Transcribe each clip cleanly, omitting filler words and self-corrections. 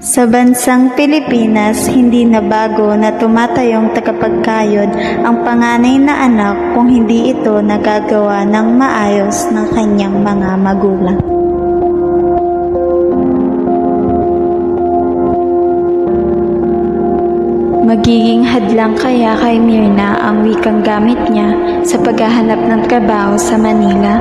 Sa bansang Pilipinas, hindi na bago na tumatayong tagapagkayod ang panganay na anak kung hindi ito nagagawa ng maayos ng kanyang mga magulang. Magiging hadlang kaya kay Myrna ang wikang gamit niya sa paghahanap ng trabaho sa Manila?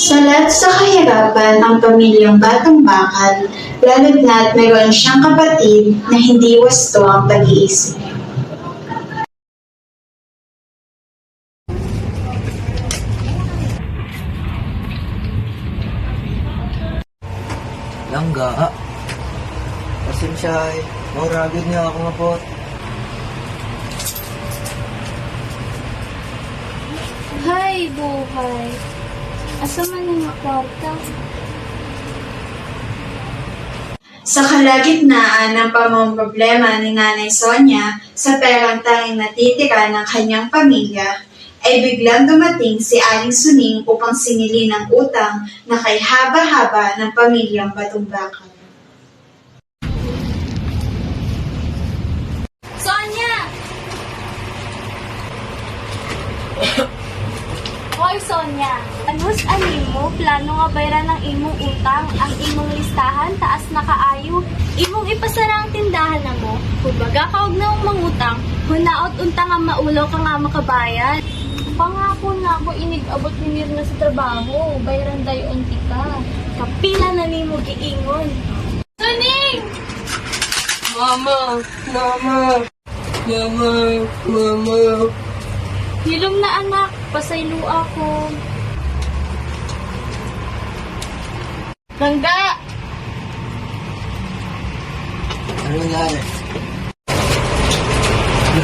Salat sa kahirapan ang pamilyang Batang Bakal, lalo't na't mayroon siyang kapatid na hindi wasto ang pag-iisip. Langga. Pasensya ay. Mauragod niya ako nga po. Hay, buhay. Asa man ang kwarta? Sa kalagitnaan ng pamomroblema ni Nanay Sonia sa perang tanging natitira ng kanyang pamilya, ay biglang dumating si Aling Suning upang singilin ang utang na kay haba-haba ng pamilyang Batang Bakal. Sonia! Hoy, Sonia! Anus animo, plano nga bayran ng imong utang, ang imong listahan, taas na kaayo. Imong ipasara ang tindahan na mo. Kumbaga kaog na ang mangutang, hunaot unta nga maulaw ka nga makabayad. Pangako na ako inig-abot ni Mirna sa trabaho, bayran dayo unti ka. Kapila na nimo giingon. Suning! Mama! Mama! Mama! Mama! Hilom na anak, pasaylo ako. Langga! Ano nangyari?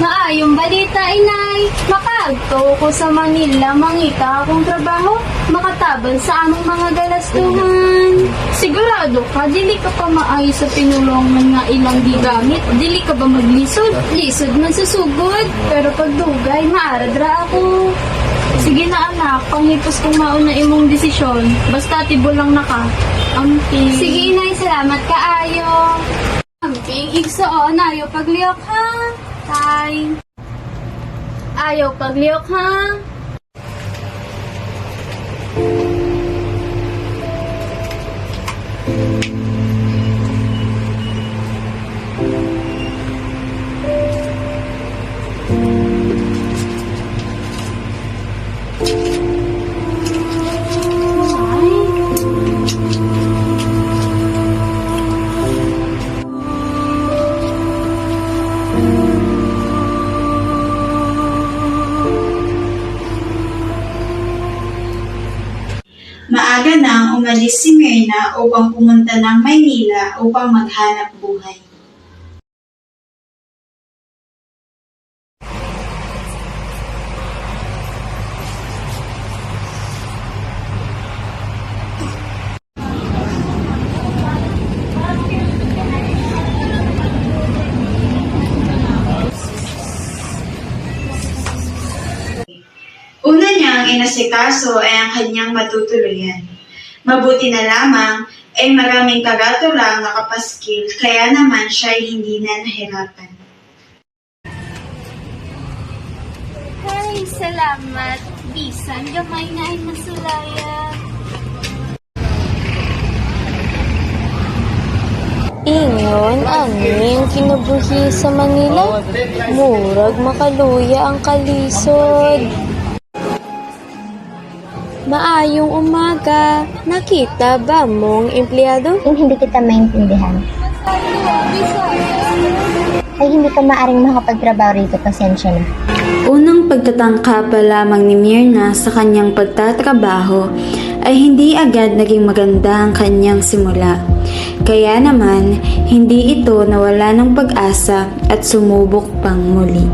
Maayong balita, inay. Makaagto ko sa Manila, mangita akong trabaho. Makatabang sa among mga galastuhan. Sigurado ka, dili ka pa maayos sa pinulungan nga ilang gigamit. Dili ka ba maglisod? Lisod man sa sugod. Pero pagdugay, maaradra ako. Sige na anak, panghipos kong mauna imong desisyon. Basta tibo lang na ka. Amping. Sige inay, salamat ka ayo. Amping, igsoon, ayo pagliyok ha. Tay. Ayaw pagliyok ha. Maaga nang umalis si Myrna upang pumunta ng Maynila upang maghanap buhay. Una niyang inasikaso ay ang kanyang matutuluyan. Mabuti na lamang ay maraming kagatulang nakapaskil, kaya naman siya ay hindi na nahirapan. Ay, salamat. Bisan, gamay na ay masulayan. Ingon aning kinabuhi sa Manila, murag makaluya ang kalisod. Maayong umaga, nakita ba mong empleyado? Kung hindi kita maintindihan, ay hindi ka maaring makapagtrabaho rito, pasensya na. Unang pagtatangka pa lamang ni Myrna sa kanyang pagtatrabaho ay hindi agad naging maganda ang kanyang simula. Kaya naman, hindi ito nawala ng pag-asa at sumubok pang muli.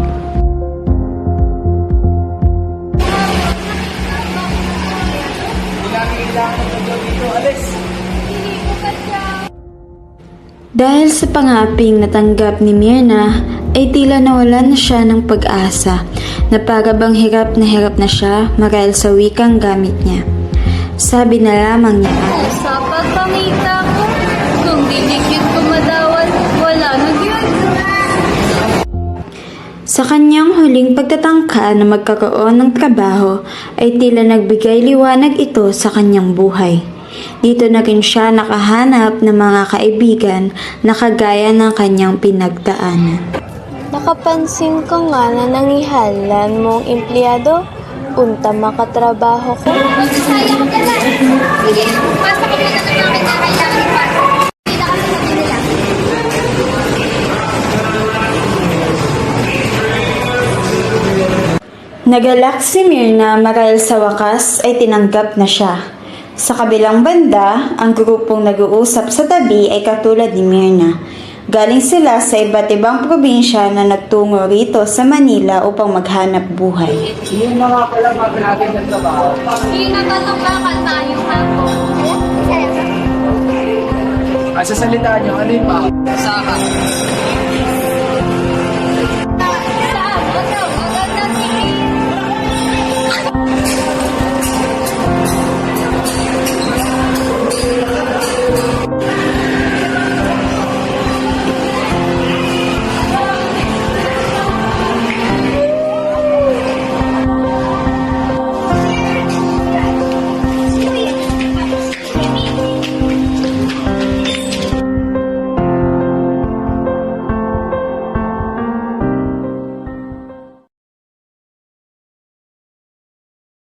Dahil sa pangaping natanggap ni Myrna ay tila nawalan na siya ng pag-asa na para bang hirap na siya marahil sa wikang gamit niya. Sabi na lamang niya, Sa pagpamita ko, kung dinikit ko madawat, wala na yun. sa kanyang huling pagtatangka na magkakaroon ng trabaho ay tila nagbigay liwanag ito sa kanyang buhay. Dito na rin siya nakahanap ng mga kaibigan na kagaya ng kanyang pinagdaanan. Nakapansin ko nga na nangihalan mong empleyado. Unta makatrabaho ko. Magsasaya ko dyan. Sige, pasa ko na ng mga kailangan ipasa. Hindi na kasi sabi nila. Nagalak si Myrna marahil sa wakas ay tinanggap na siya. Sa kabilang banda, ang grupong nag-uusap sa tabi ay katulad ni Myrna. Galing sila sa iba't ibang probinsya na nagtungo rito sa Manila upang maghanap buhay. Yun na nga pala mga natin ng trabaho. Pinagkatupakan tayo hapon. Sa salita nyo, ano yung pa? Saka.